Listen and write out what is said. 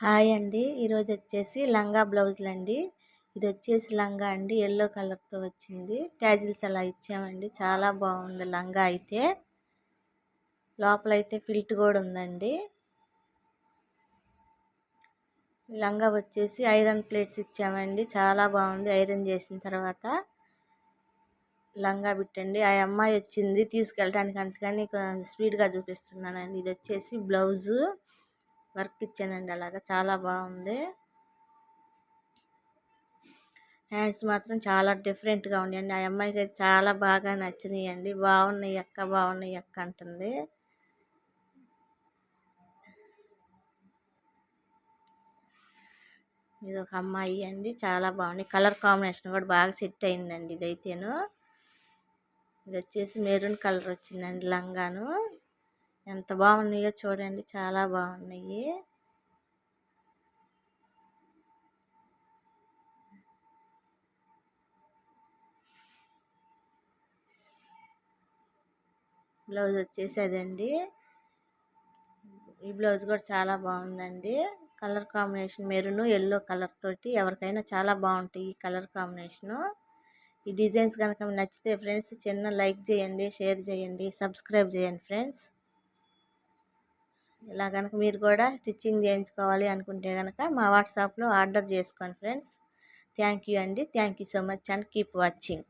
Hi అండి. ఈరోజు వచ్చేసి లంగా బ్లౌజులండి. ఇది వచ్చేసి లంగా అండి, ఎల్లో కలర్తో వచ్చింది. ట్యాజిల్స్ అలా ఇచ్చామండి. చాలా బాగుంది లంగా అయితే. లోపలైతే ఫిల్ట్ కూడా ఉందండి. లంగా వచ్చేసి ఐరన్ ప్లేట్స్ ఇచ్చామండి. చాలా బాగుంది ఐరన్ చేసిన తర్వాత. లంగా బిట్టండి. ఆ అమ్మాయి వచ్చింది తీసుకెళ్ళడానికి, అందుకని స్పీడ్గా చూపిస్తున్నానండి. ఇది వచ్చేసి బ్లౌజు వర్క్ ఇచ్చానండి. అలాగా చాలా బాగుంది. హ్యాండ్స్ మాత్రం చాలా డిఫరెంట్గా ఉన్నాయండి. ఆ అమ్మాయికి అయితే చాలా బాగా నచ్చినాయండి. బాగున్నాయి అక్క, బాగున్నాయి అక్క అంటుంది. ఇది ఒక అమ్మాయి అండి, చాలా బాగుంది. కలర్ కాంబినేషన్ కూడా బాగా సెట్ అయిందండి ఇదైతేను. ఇది వచ్చేసి మెరూన్ కలర్ వచ్చిందండి లంగాను. ఎంత బాగున్నాయో చూడండి, చాలా బాగున్నాయి. బ్లౌజ్ వచ్చేసి అదండి. ఈ బ్లౌజ్ కూడా చాలా బాగుందండి. Colour combination maroon yellow colour తోటి ఎవరికైనా చాలా బాగుంటాయి ఈ కలర్ కాంబినేషను. ఈ డిజైన్స్ కనుక మీకు నచ్చితే ఫ్రెండ్స్ చిన్న లైక్ చేయండి, షేర్ చేయండి, సబ్స్క్రైబ్ చేయండి ఫ్రెండ్స్. ఇలా కనుక మీరు కూడా స్టిచ్చింగ్ చేయించుకోవాలి అనుకుంటే కనుక మా వాట్సాప్లో ఆర్డర్ చేసుకోండి ఫ్రెండ్స్. థ్యాంక్ యూ అండి. Thank you so much and keep watching.